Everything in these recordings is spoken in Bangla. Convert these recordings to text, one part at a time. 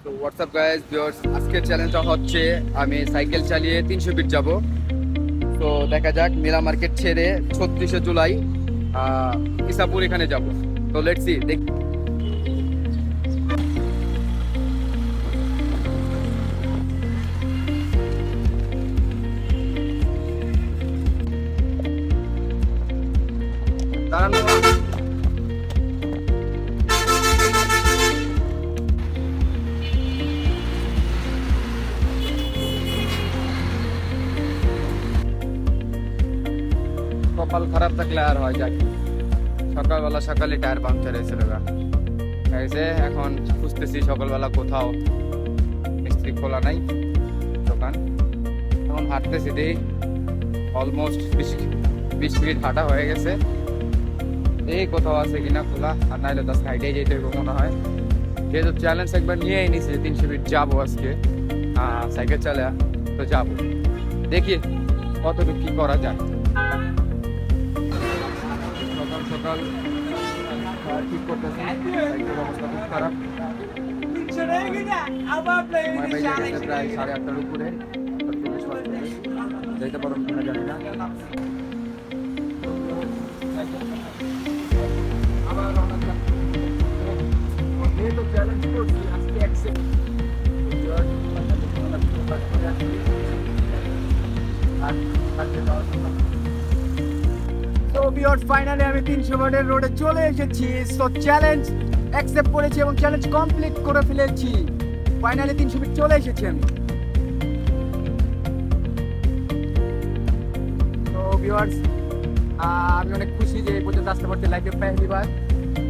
তো হোয়াটসঅ্যাপ গাইস ভিউয়ার্স, আজকের চ্যালেঞ্জটা হচ্ছে আমি সাইকেল চালিয়ে 300 ফিট যাব। তো দেখা যাক, মেলা মার্কেট ছেড়ে 36শে জুলাই ইসাপুর এখানে যাব। তো লেটস সি, দেখ। দাঁড়ানো। কপাল খারাপ থাকলে আর হয় যাক। সকালবেলা সকালে টায়ার পাংচার হয়েছিল গা। এই যে এখন খুঁজতেছি সকালবেলা কোথাও মিস্ত্রি খোলা নাই দোকান। এখন হাঁটতেছি, দিই অলমোস্ট 20 মিনিট হাঁটা হয়ে গেছে। এই কোথাও আছে কিনা খোলা, আর নাইলে তো সাইডে যেতে হবে মনে হয়। যেহেতু চ্যালেঞ্জ একবার নিয়েই নিছি 300 ফিট যাবো আজকে সাইকেল চালা, তো যাবো, দেখি কতটুকু কি করা যায়। সকাল সকাল ঠিক করতেছি, সাইকেলের অবস্থা খুব খারাপ। সময় বেজে গেছে প্রায় 8:30টার উপরে, 48 বাজে। যেতে পারো কিনা জানি না। আবার রওনা দিলাম। যেহেতু চ্যালেঞ্জ করছি আজকে অ্যাকসেপ্ট। তো ভিউয়ার্স, ফাইনালি আমি 300 ওয়াটের রোডে চলে এসেছি। সো চ্যালেঞ্জ অ্যাকসেপ্ট করেছি এবং চ্যালেঞ্জ কমপ্লিট করে ফেলেছি। ফাইনালি 300 ফিট চলে এসেছি আমি। তো ভিউয়ার্স, আমি অনেক খুশি যে এই পর্যন্ত আসতে পারছি লাইফে পেহলিবার।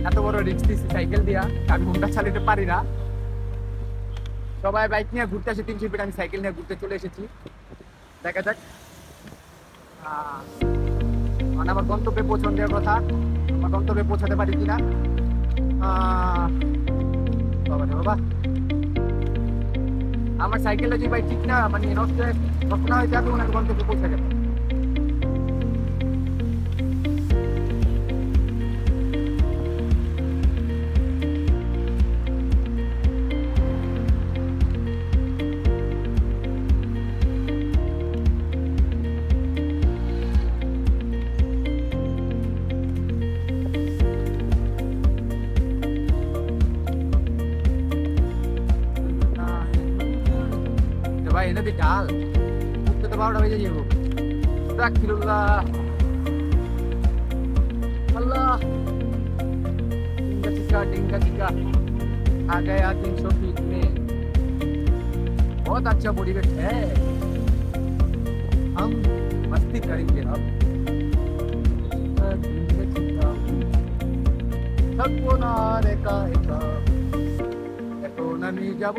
এত বড় রিস্ক দিচ্ছি সাইকেল দিয়া, আমি হুন্ডা চালাতে পারি না। সবাই বাইক নিয়ে ঘুরতে আসে 300 ফিট, আমি সাইকেল নিয়ে ঘুরতে চলে এসেছি। দেখা যাক মানে আমার গন্তব্যে পৌঁছানো দেওয়ার কথা, আমার গন্তব্যে পৌঁছাতে পারি কিনা। বাবা রে বাবা, আমার সাইকেলটা যদি ভাই ঠিক না মানে নষ্ট না হয়ে যাবে, ওনার গন্তব্যে পৌঁছে যাবে। ভাই এটা দিয়ে ডাল উঠতে তো 12টা বেজে যাবো। আস্তাগফিরুল্লাহ, अल्लाह। डिंगा चिका आ गया 300 फीट में। बहुत अच्छा परिवेश है, हम मस्ती करेंगे अब। थकबो ना एका एका, এখন আমি যাব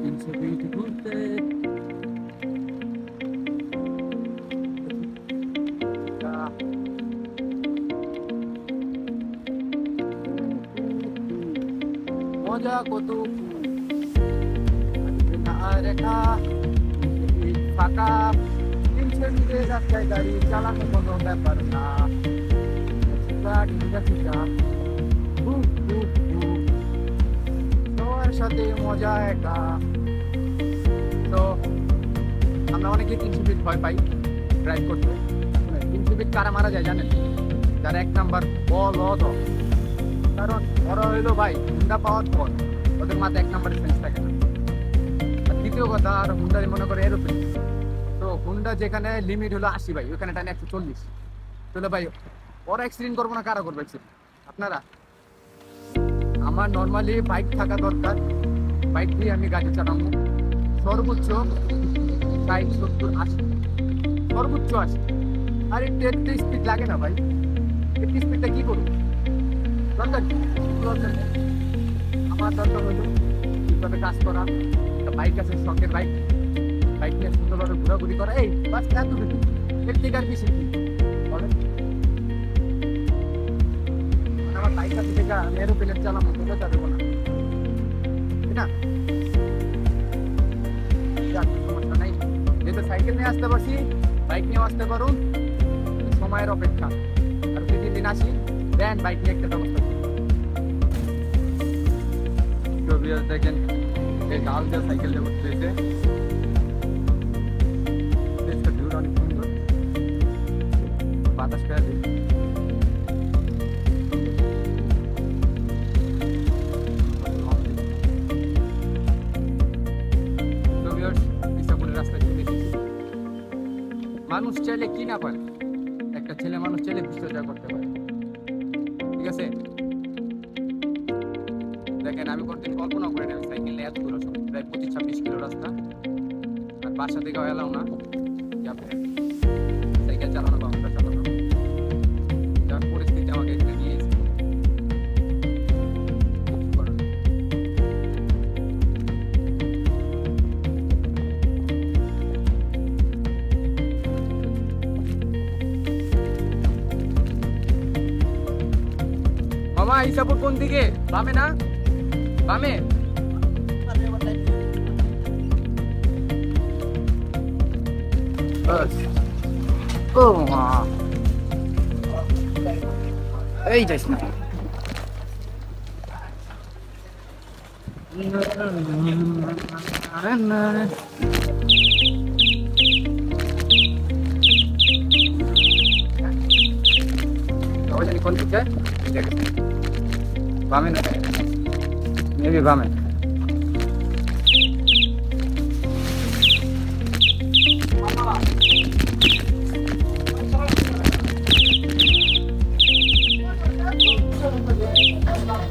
300 ফিট ঘুরতে। মজা কত না রেখা ফাঁকা, 300 ফিটের রাস্তায় গাড়ি চালানো কোনো ব্যাপার না। সবার সাথে মজা একা। তো আমরা অনেকে 300 ফিট ভয় পাই ড্রাইভ করতে। 300 ফিট কারা মারা যায় জানেন? যারা 1 নাম্বার বলদ। কারণ ওরা হইলো ভাই হুন্ডা পাওয়ার পর ওদের মাথায় 1 নাম্বারের সেন্স থাকে না। আর দ্বিতীয় কথা, আর হুন্ডারে মনে করে এরোপ্লেন। তো হুন্ডা যেখানে লিমিট হলো 80 ভাই, ওখানে টানে 140। তাহলে ভাই ওরা অ্যাক্সিডেন্ট করবো না, কারা করবে অ্যাক্সিডেন্ট? আপনারা। আমার নর্মালি বাইক থাকা দরকার, বাইক দিয়ে আমি গাড়ি চালাবো সর্বোচ্চ 60, 70, 80, সর্বোচ্চ 80। আর একটু স্পিড লাগে না ভাই, একটু স্পিডটা কি করবো? দরকার আমার দরকার হলো ঠিকভাবে কাজ করা। একটা বাইক আছে, শখের বাইক, বাইক নিয়ে সুন্দরভাবে ঘোরাঘুরি করা। এই বাস এত বেশি, এর থেকে আর বেশি কি বলেন? আমার বাইক আছে থেকে আমি এরোপ্লেন চালাবো, বলে যাবো না, ঠিক না? সমস্যা নাই, যেহেতু সাইকেল নিয়ে আসতে পারছি, বাইক নিয়েও আসতে পারুন। সময়ের অপেক্ষা। আর 2-3 দিন আসি, দেন বাইক নিয়ে একটা ব্যবস্থা। দেখেন এই ডাল দিয়ে সাইকেল দিয়ে উঠতে হয়েছে। ভিউটা অনেক সুন্দর, বাতাস পেয়ে দিই। রাস্তায় চলে এসেছি। মানুষ চাইলে কি না পারে, একটা ছেলে মানুষ চাইলে বিশ্বজয় করতে পারে, ঠিক আছে? দেখেন আমি কোনদিন কল্পনা করি না সাইকেল নিয়ে এত দূর আসবো, প্রায় 25-26 কিলো রাস্তা, আর বাসা থেকেও এলাও না সাইকেল চালানো বা মোটর চালানো। যার পরিস্থিতি আমাকে এখানে নিয়ে এসেছে। মামা ইসাপুর কোন দিকে? বামে না? বামে? ও মা, এই যাইস না। কোন দিকে? বামে না? মেবি বামে।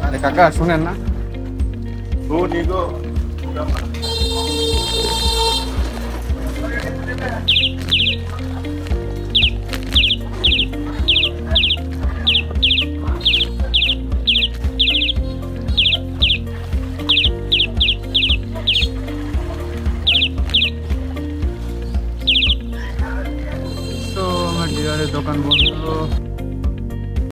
আরে কাকা শুনেন না? তো আমার ডিলারের দোকান বন্ধ।